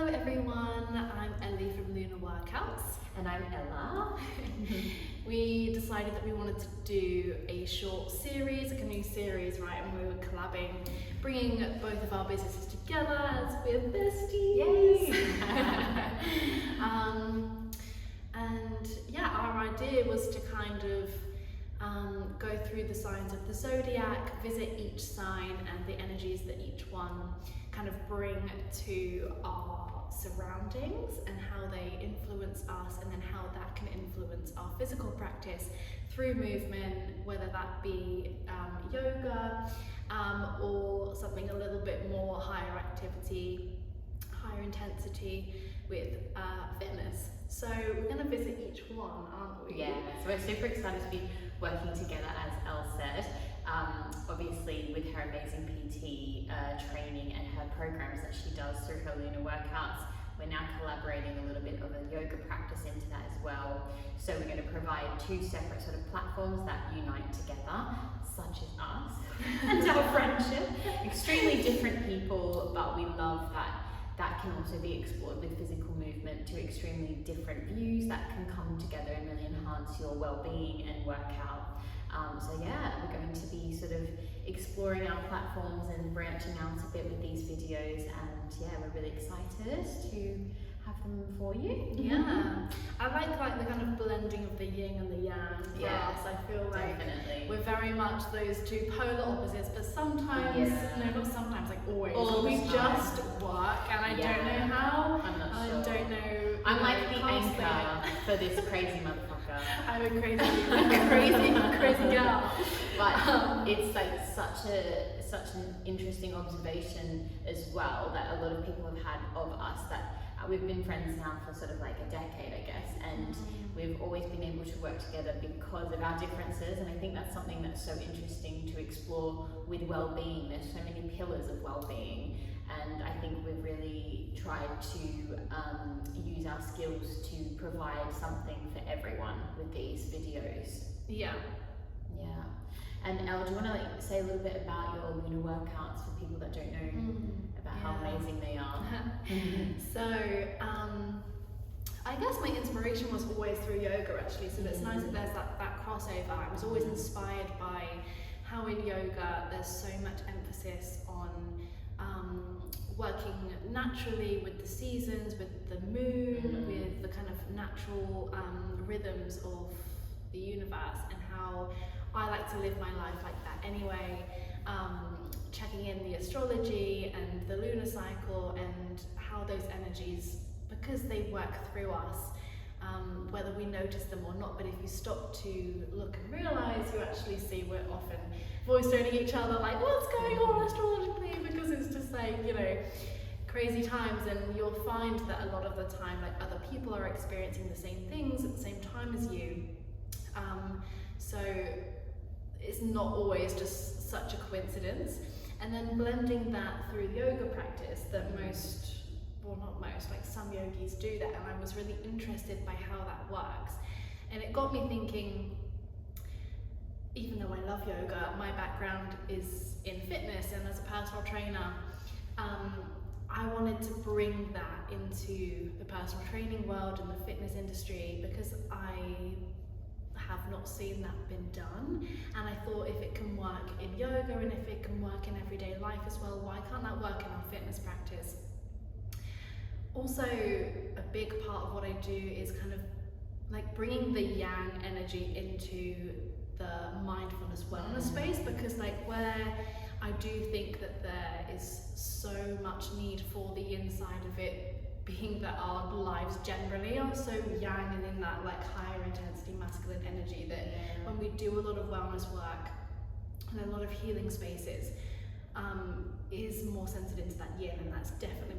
Hello everyone, I'm Ellie from Lunar Workouts. And I'm Ella. We decided that we wanted to do a short series, like a new series, right? And we were collabing, bringing both of our businesses together as we're besties. Yay! And yeah, our idea was to kind of go through the signs of the zodiac, visit each sign and the energies that each one kind of bring to our surroundings and how they influence us, and then how that can influence our physical practice through movement, whether that be yoga or something a little bit more higher activity, higher intensity with fitness. So we're going to visit each one, aren't we? Yeah, so we're super excited to be working together, as Elle said. Obviously with her amazing PT training and her programs that she does through her Lunar Workouts, we're now collaborating a little bit of a yoga practice into that as well. So we're going to provide two separate sort of platforms that unite together, such as us and our friendship. Extremely different people, but we love that can also be explored with physical movement, to extremely different views that can come together and really enhance your well-being and workout. So yeah, we're going to be sort of exploring our platforms and branching out a bit with these videos, and yeah, we're really excited to have them for you. Yeah, I like the kind of blending of the yin and the yang for us. I feel like definitely. We're very much those two polar opposites, but sometimes, no, not sometimes, like always, All we the time. just work, and I don't know how. I'm not sure. I don't know. I'm like the anchor for this crazy motherfucker. I'm a crazy girl. But it's like such an interesting observation as well, that a lot of people have had of us, that we've been friends now for sort of like a decade, I guess, and we've always been able to work together because of our differences. And I think that's something that's so interesting to explore with well-being. There's so many pillars of well-being, and I think we've really tried to use our skills to provide something for everyone with these videos. Yeah. And Elle, do you want to say a little bit about your Lunar Workouts for people that don't know about how amazing they are? So I guess my inspiration was always through yoga, actually, so it's nice that there's that crossover. I was always inspired by how in yoga there's so much emphasis on working naturally with the seasons, with the moon, with the kind of natural rhythms of the universe, and how I like to live my life like that anyway, checking in the astrology and the lunar cycle and how those energies, because they work through us, whether we notice them or not, but if you stop to look and realize, you actually see we're often voice toning each other like, what's going on astrologically, because it's just like, you know, crazy times. And you'll find that a lot of the time, like, other people are experiencing the same things at the same time as you. So it's not always just such a coincidence. And then blending that through yoga practice, that like some yogis do that, and I was really interested by how that works. And it got me thinking, even though I love yoga, my background is in fitness and as a personal trainer, I wanted to bring that into the personal training world and the fitness industry, because I have not seen that been done, and I thought, if it can work in yoga and if it can work in everyday life as well, why can't that work in our fitness practice? Also, a big part of what I do is kind of like bringing the yang energy into the mindfulness wellness space, because like where I do think that there is so much need for the inside of it, being that our lives generally are so yang and in that like higher intensity masculine energy, that when we do a lot of wellness work and a lot of healing spaces, is more centered into that yin, and that's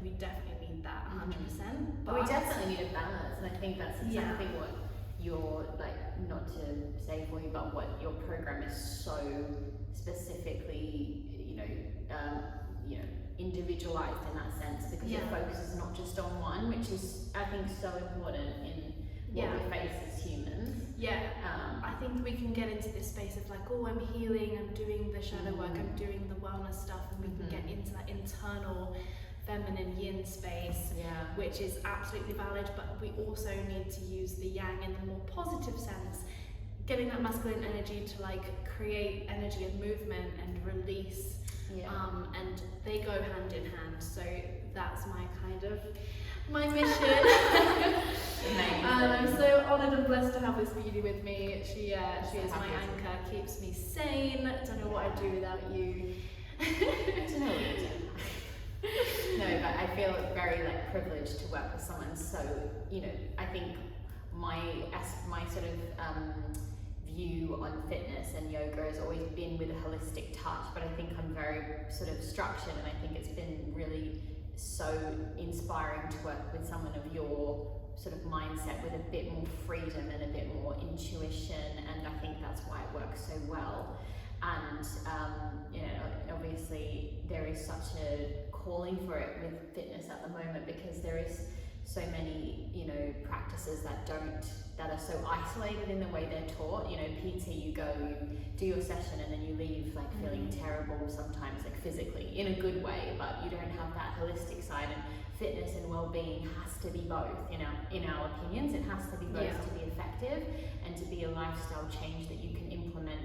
we definitely need that 100%. But we definitely need a balance, and I think that's exactly what your, like, not to say for you, but what your program is so specifically, individualized in that sense, because your focus is not just on one, which is, I think, so important in what we face as humans. I think we can get into this space of like, oh, I'm healing, I'm doing the shadow work, I'm doing the wellness stuff, and we can get into that internal feminine yin space, which is absolutely valid, but we also need to use the yang in the more positive sense, getting that masculine energy to like create energy and movement and release, and they go hand in hand. So that's my kind of my mission. I'm so honoured and blessed to have this beauty with me. She is my anchor, keeps me sane. Don't know what I'd do without you. I don't know what you do. No, but I feel very like privileged to work with someone so, I think my sort of view on fitness and yoga has always been with a holistic touch, but I think I'm very sort of structured, and I think it's been really so inspiring to work with someone of your sort of mindset with a bit more freedom and a bit more intuition, and I think that's why it works so well. And obviously there is such a calling for it with fitness at the moment, because there is so many practices that are so isolated in the way they're taught. PT, you go, you do your session, and then you leave like feeling terrible sometimes, like physically in a good way, but you don't have that holistic side. And fitness and well-being has to be both, in our opinions. It has to be both to be effective and to be a lifestyle change that you can implement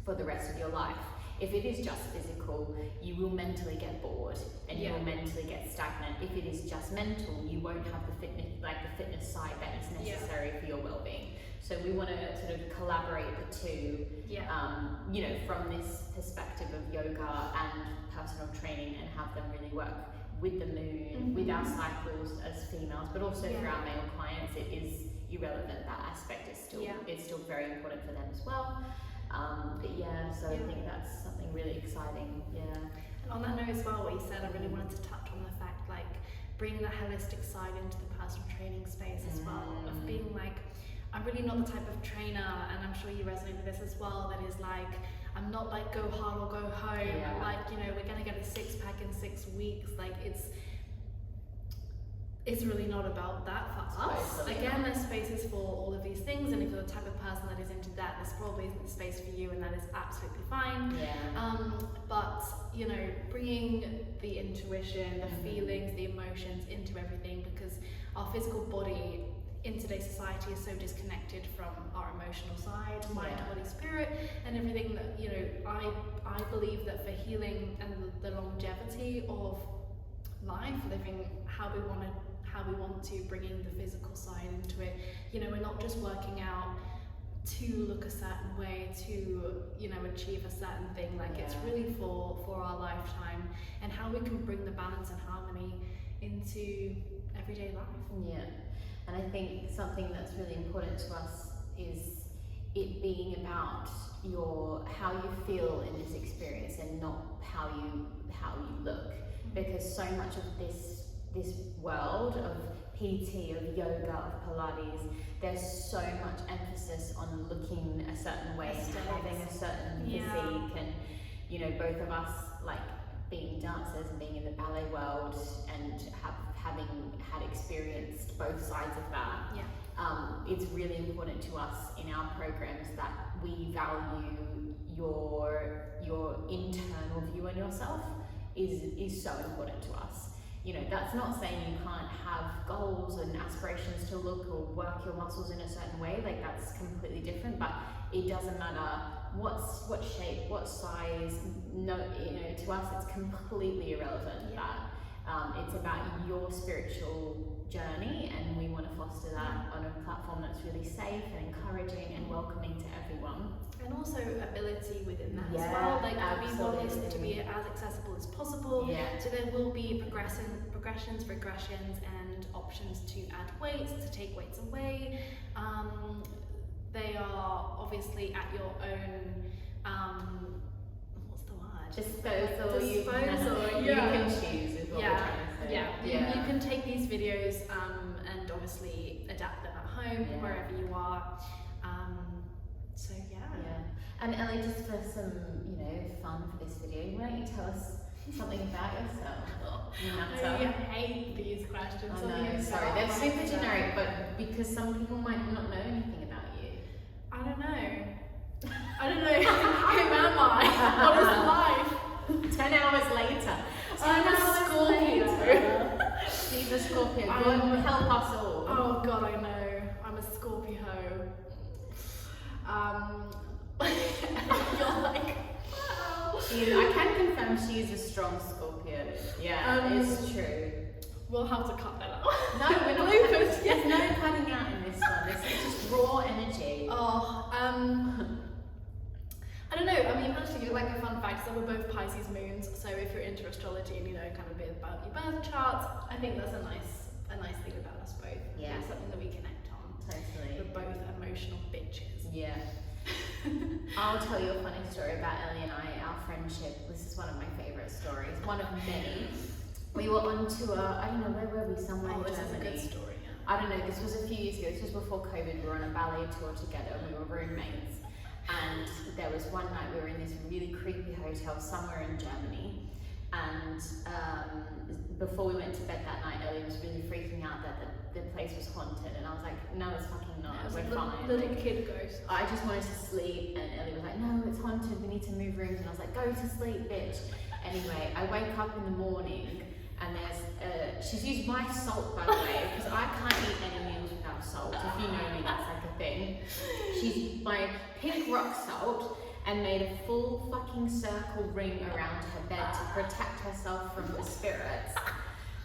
for the rest of your life. If it is just physical, you will mentally get bored and you will mentally get stagnant. If it is just mental, you won't have the fitness side that is necessary for your well-being. So we want to sort of collaborate the two, from this perspective of yoga and personal training, and have them really work with the moon, with our cycles as females, but also for our male clients. It is irrelevant, that aspect is still it's still very important for them as well. So I think that's something really exciting. And on that note as well, what you said, I really wanted to touch on the fact, like, bringing that holistic side into the personal training space as well, of being like, I'm really not the type of trainer, and I'm sure you resonate with this as well, that is like, I'm not like go hard or go home, like, we're gonna get a six-pack in 6 weeks, like it's really not about that for us. Again, there's spaces for all of these things, and if you're the type of person that is into that, this probably isn't the space for you, and that is absolutely fine. But bringing the intuition, the feelings, the emotions into everything, because our physical body in today's society is so disconnected from our emotional side, mind, body, spirit, and everything that, I believe that for healing and the longevity of life, living how we want to, bringing the physical side into it. We're not just working out to look a certain way, to achieve a certain thing. Like it's really for our lifetime, and how we can bring the balance and harmony into everyday life. And I think something that's really important to us is it being about how you feel in this experience, and not how you look, because so much of this world of PT, of yoga, of Pilates, there's so much emphasis on looking a certain way and having a certain physique, and both of us, like being dancers and being in the ballet world, and having had experienced both sides of that, it's really important to us in our programs that we value your internal view on yourself is so important to us. That's not saying you can't have goals and aspirations to look or work your muscles in a certain way, like that's completely different, but it doesn't matter what shape, what size, to us it's completely irrelevant. It's about your spiritual journey, and we want to foster that on a platform that's really safe and encouraging and welcoming to everyone. And also ability within that as well. Like we want this to be as accessible as possible. So there will be progressions, regressions, and options to add weights, to take weights away. They are obviously at your own what's the word? Disposal. You can choose is what we're trying to say. You can take these videos and obviously adapt them at home, wherever you are. And Ellie, just for some, fun for this video, why don't you tell us something about yourself? I hate these questions. Sorry, they're super generic, but because some people might not know anything about you. I don't know. Who am I? What is life? 10 hours later. I'm a Scorpio. She's a Scorpio. God help us all. Oh God, I know. I'm a Scorpio. You're like, wow. I can confirm she is a strong Scorpio. Yeah, it's true. We'll have to cut that out. No, we're not. Bloopers. There's no cutting out in this one. This is just raw energy. Oh, I don't know. I mean, actually, like a fun fact is that we're both Pisces moons. So if you're into astrology and you know kind of a bit about your birth charts, I think that's a nice thing about us both. Yeah. It's something that we connect on. Totally. We're both emotional bitches. Yeah. I'll tell you a funny story about Ellie and our friendship. This is one of my favourite stories. One of many. We were on tour. I don't know, where were we? Somewhere in this Germany. is a good story. Yeah. I don't know. This was a few years ago. This was before COVID. We were on a ballet tour together. We were roommates. And there was one night we were in this really creepy hotel somewhere in Germany, and before we went to bed that night, Ellie was really freaking out that the place was haunted, and I was like, no, it's fucking not, we're fine. Little kid ghost. I just wanted to sleep, and Ellie was like, no, it's haunted, we need to move rooms, and I was like, go to sleep, bitch. Anyway, I wake up in the morning, and she's used my salt, by the way, because I can't eat any meals without salt. If you know me, that's like a thing. She's used my pink rock salt and made a full fucking circle ring around her bed to protect herself from the spirits.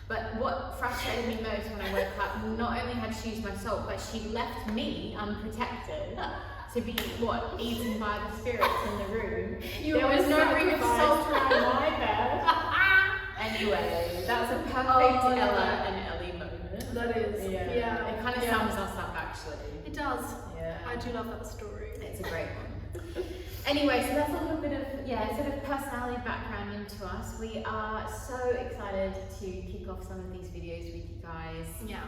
But what frustrated me most when I woke up, not only had she used my salt, but she left me unprotected to be, eaten by the spirits in the room. There was no ring of salt around my bed. Anyway, that's a perfect Ella and Ellie moment. That is. Yeah. It kind of sums us up, actually. It does. Yeah. I do love that story. It's a great one. Anyway, so that's a little bit of, sort of personality background into us. We are so excited to kick off some of these videos with you guys. Yeah.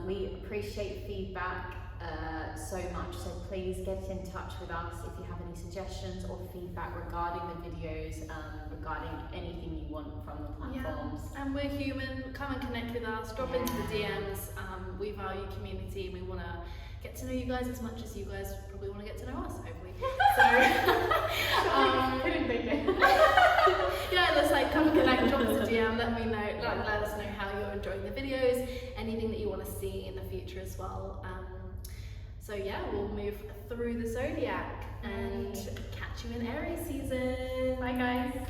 We appreciate feedback so much, so please get in touch with us if you have any suggestions or feedback regarding the videos, regarding anything you want from the platforms. Yeah. And we're human. Come and connect with us. Drop into the DMs. We value community, and we want to get to know you guys as much as you guys probably want to get to know us, hopefully. So, couldn't think it. yeah, let's come and connect, drop us a DM, let me know, let us know how you're enjoying the videos, anything that you want to see in the future as well. So yeah, we'll move through the zodiac and catch you in Aries season. Bye guys.